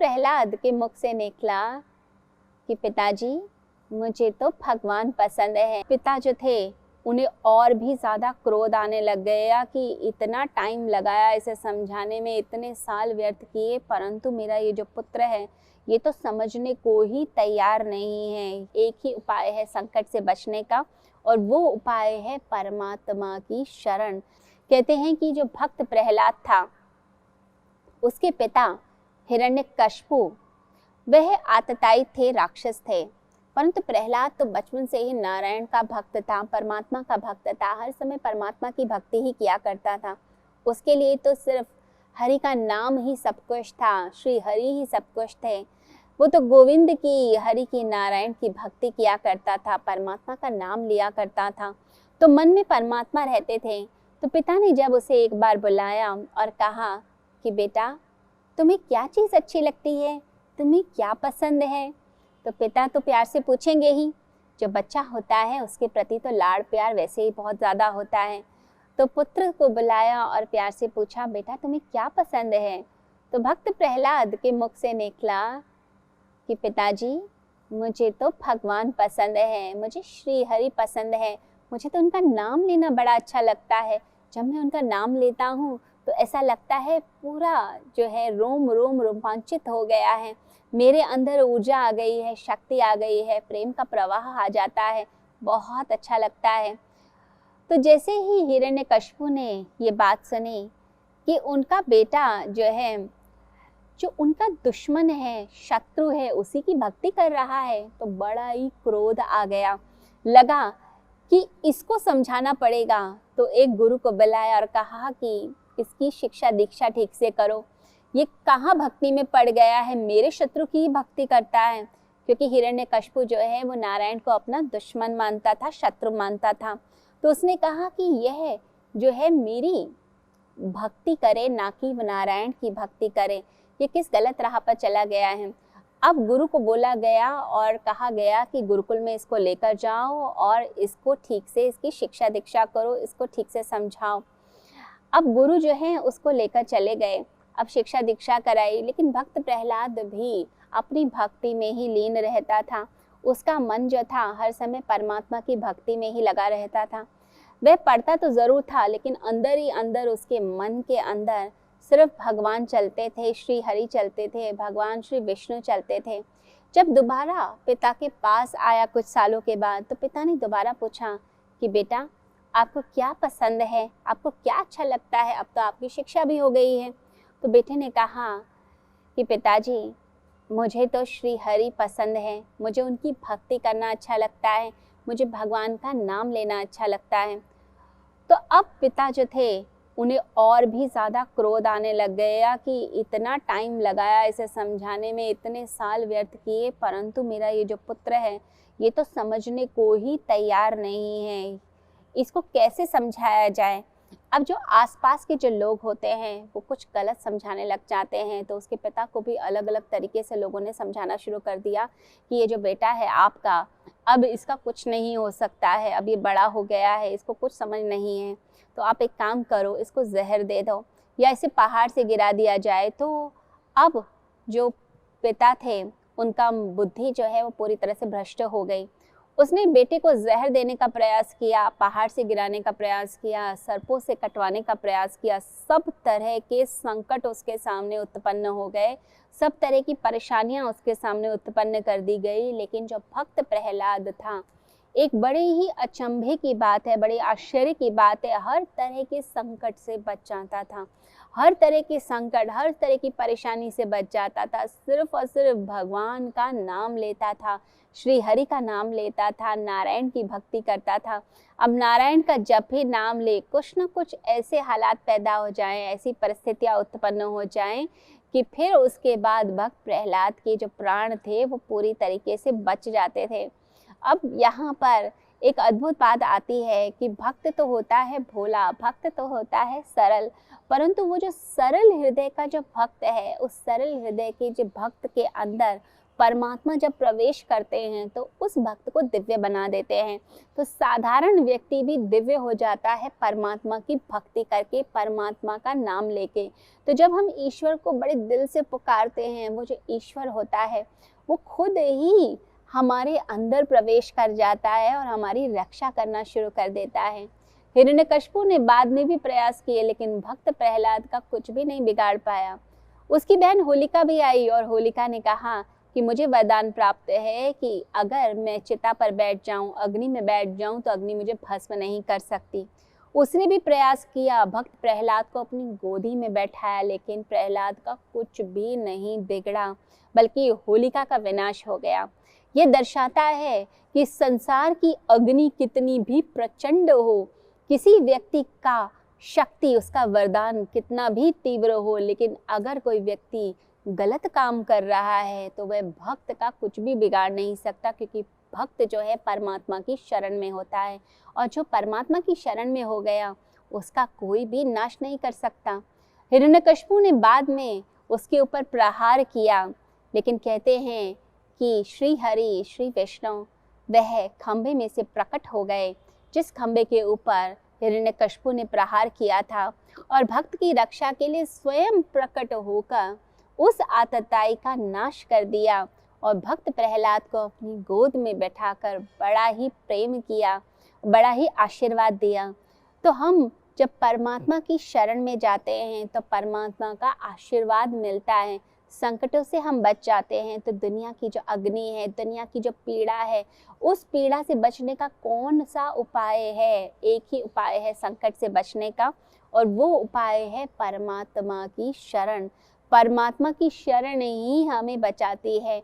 प्रहलाद के मुख से निकला कि पिताजी, मुझे तो भगवान पसंद है। पिता जो थे उन्हें और भी ज़्यादा क्रोध आने लग गया कि इतना टाइम लगाया इसे समझाने में, इतने साल व्यर्थ किए, परंतु मेरा ये जो पुत्र है ये तो समझने को ही तैयार नहीं है। एक ही उपाय है संकट से बचने का, और वो उपाय है परमात्मा की शरण। कहते हैं कि जो भक्त प्रहलाद था, उसके पिता हिरण्यकश्यपु वह आतताई थे, राक्षस थे, परंतु प्रहलाद तो बचपन से ही नारायण का भक्त था, परमात्मा का भक्त था, हर समय परमात्मा की भक्ति ही किया करता था। उसके लिए तो सिर्फ हरि का नाम ही सब कुछ था, श्री हरि ही सब कुछ थे। वो तो गोविंद की, हरि की, नारायण की भक्ति किया करता था, परमात्मा का नाम लिया करता था, तो मन में परमात्मा रहते थे। तो पिता ने जब उसे एक बार बुलाया और कहा कि बेटा, तुम्हें क्या चीज़ अच्छी लगती है, तुम्हें क्या पसंद है, तो पिता तो प्यार से पूछेंगे ही। जो बच्चा होता है उसके प्रति तो लाड़ प्यार वैसे ही बहुत ज़्यादा होता है। तो पुत्र को बुलाया और प्यार से पूछा, बेटा तुम्हें क्या पसंद है। तो भक्त प्रहलाद के मुख से निकला कि पिताजी, मुझे तो भगवान पसंद है, मुझे श्री हरि पसंद है, मुझे तो उनका नाम लेना बड़ा अच्छा लगता है। जब मैं उनका नाम लेता हूँ तो ऐसा लगता है पूरा जो है रोम रोम रोमांचित हो गया है, मेरे अंदर ऊर्जा आ गई है, शक्ति आ गई है, प्रेम का प्रवाह आ जाता है, बहुत अच्छा लगता है। तो जैसे ही हिरण्यकश्यपु ने ये बात सुनी कि उनका बेटा जो है, जो उनका दुश्मन है, शत्रु है, उसी की भक्ति कर रहा है, तो बड़ा ही क्रोध आ गया। लगा कि इसको समझाना पड़ेगा। तो एक गुरु को बुलाया और कहा कि इसकी शिक्षा दीक्षा ठीक से करो, ये कहाँ भक्ति में पड़ गया है, मेरे शत्रु की ही भक्ति करता है। क्योंकि हिरण्यकश्यपु जो है वो नारायण को अपना दुश्मन मानता था, शत्रु मानता था। तो उसने कहा कि यह जो है मेरी भक्ति करे, ना कि नारायण की भक्ति करे, ये किस गलत राह पर चला गया है। अब गुरु को बोला गया और कहा गया कि गुरुकुल में इसको लेकर जाओ और इसको ठीक से, इसकी शिक्षा दीक्षा करो, इसको ठीक से समझाओ। अब गुरु जो है उसको लेकर चले गए, अब शिक्षा दीक्षा कराई, लेकिन भक्त प्रहलाद भी अपनी भक्ति में ही लीन रहता था। उसका मन जो था हर समय परमात्मा की भक्ति में ही लगा रहता था। वह पढ़ता तो जरूर था, लेकिन अंदर ही अंदर उसके मन के अंदर सिर्फ भगवान चलते थे, श्री हरि चलते थे, भगवान श्री विष्णु चलते थे। जब दोबारा पिता के पास आया कुछ सालों के बाद, तो पिता ने दोबारा पूछा कि बेटा, आपको क्या पसंद है, आपको क्या अच्छा लगता है, अब तो आपकी शिक्षा भी हो गई है। तो बेटे ने कहा कि पिताजी, मुझे तो श्री हरि पसंद है, मुझे उनकी भक्ति करना अच्छा लगता है, मुझे भगवान का नाम लेना अच्छा लगता है। तो अब पिता जो थे उन्हें और भी ज़्यादा क्रोध आने लग गया कि इतना टाइम लगाया इसे समझाने में, इतने साल व्यर्थ किए, परंतु मेरा ये जो पुत्र है ये तो समझने को ही तैयार नहीं है, इसको कैसे समझाया जाए। अब जो आसपास के जो लोग होते हैं वो कुछ गलत समझाने लग जाते हैं, तो उसके पिता को भी अलग अलग तरीके से लोगों ने समझाना शुरू कर दिया कि ये जो बेटा है आपका, अब इसका कुछ नहीं हो सकता है, अब ये बड़ा हो गया है, इसको कुछ समझ नहीं है, तो आप एक काम करो, इसको जहर दे दो या इसे पहाड़ से गिरा दिया जाए। तो अब जो पिता थे उनका बुद्धि जो है वो पूरी तरह से भ्रष्ट हो गई। उसने बेटे को जहर देने का प्रयास किया, पहाड़ से गिराने का प्रयास किया, सर्पों से कटवाने का प्रयास किया, सब तरह के संकट उसके सामने उत्पन्न हो गए, सब तरह की परेशानियां उसके सामने उत्पन्न कर दी गई। लेकिन जो भक्त प्रहलाद था, एक बड़े ही अचंभे की बात है, बड़े आश्चर्य की बात है, हर तरह के संकट से बच जाता था, हर तरह के संकट, हर तरह की परेशानी से बच जाता था। सिर्फ और सिर्फ भगवान का नाम लेता था, श्री हरि का नाम लेता था, नारायण की भक्ति करता था। अब नारायण का जब भी नाम ले, कुछ ना कुछ ऐसे हालात पैदा हो जाएं, ऐसी परिस्थितियां उत्पन्न हो जाएं कि फिर उसके बाद भक्त प्रहलाद के जो प्राण थे वो पूरी तरीके से बच जाते थे। अब यहाँ पर एक अद्भुत बात आती है कि भक्त तो होता है भोला, भक्त तो होता है सरल, परंतु वो जो सरल हृदय का जो भक्त है, उस सरल हृदय के जो भक्त के अंदर परमात्मा जब प्रवेश करते हैं तो उस भक्त को दिव्य बना देते हैं। तो साधारण व्यक्ति भी दिव्य हो जाता है परमात्मा की भक्ति करके, परमात्मा का नाम लेके। तो जब हम ईश्वर को बड़े दिल से पुकारते हैं, वो जो ईश्वर होता है वो खुद ही हमारे अंदर प्रवेश कर जाता है और हमारी रक्षा करना शुरू कर देता है। हिरण्यकशिपु ने बाद में भी प्रयास किए, लेकिन भक्त प्रहलाद का कुछ भी नहीं बिगाड़ पाया। उसकी बहन होलिका भी आई और होलिका ने कहा कि मुझे वरदान प्राप्त है कि अगर मैं चिता पर बैठ जाऊं, अग्नि में बैठ जाऊं, तो अग्नि मुझे भस्म नहीं कर सकती। उसने भी प्रयास किया, भक्त प्रहलाद को अपनी गोदी में बैठाया, लेकिन प्रहलाद का कुछ भी नहीं बिगड़ा, बल्कि होलिका का विनाश हो गया। ये दर्शाता है कि संसार की अग्नि कितनी भी प्रचंड हो, किसी व्यक्ति का शक्ति, उसका वरदान कितना भी तीव्र हो, लेकिन अगर कोई व्यक्ति गलत काम कर रहा है तो वह भक्त का कुछ भी बिगाड़ नहीं सकता, क्योंकि भक्त जो है परमात्मा की शरण में होता है, और जो परमात्मा की शरण में हो गया उसका कोई भी नाश नहीं कर सकता। हिरण्यकशिपु ने बाद में उसके ऊपर प्रहार किया, लेकिन कहते हैं कि श्री हरि श्री विष्णु वह खंभे में से प्रकट हो गए, जिस खंभे के ऊपर हिरण्यकशिपु ने प्रहार किया था, और भक्त की रक्षा के लिए स्वयं प्रकट होकर उस आतताई का नाश कर दिया और भक्त प्रहलाद को अपनी गोद में बैठाकर बड़ा ही प्रेम किया, बड़ा ही आशीर्वाद दिया। तो हम जब परमात्मा की शरण में जाते हैं तो परमात्मा का आशीर्वाद मिलता है, संकटों से हम बच जाते हैं। तो दुनिया की जो अग्नि है, दुनिया की जो पीड़ा है, उस पीड़ा से बचने का कौन सा उपाय है? एक ही उपाय है संकट से बचने का, और वो उपाय है परमात्मा की शरण। परमात्मा की शरण ही हमें बचाती है।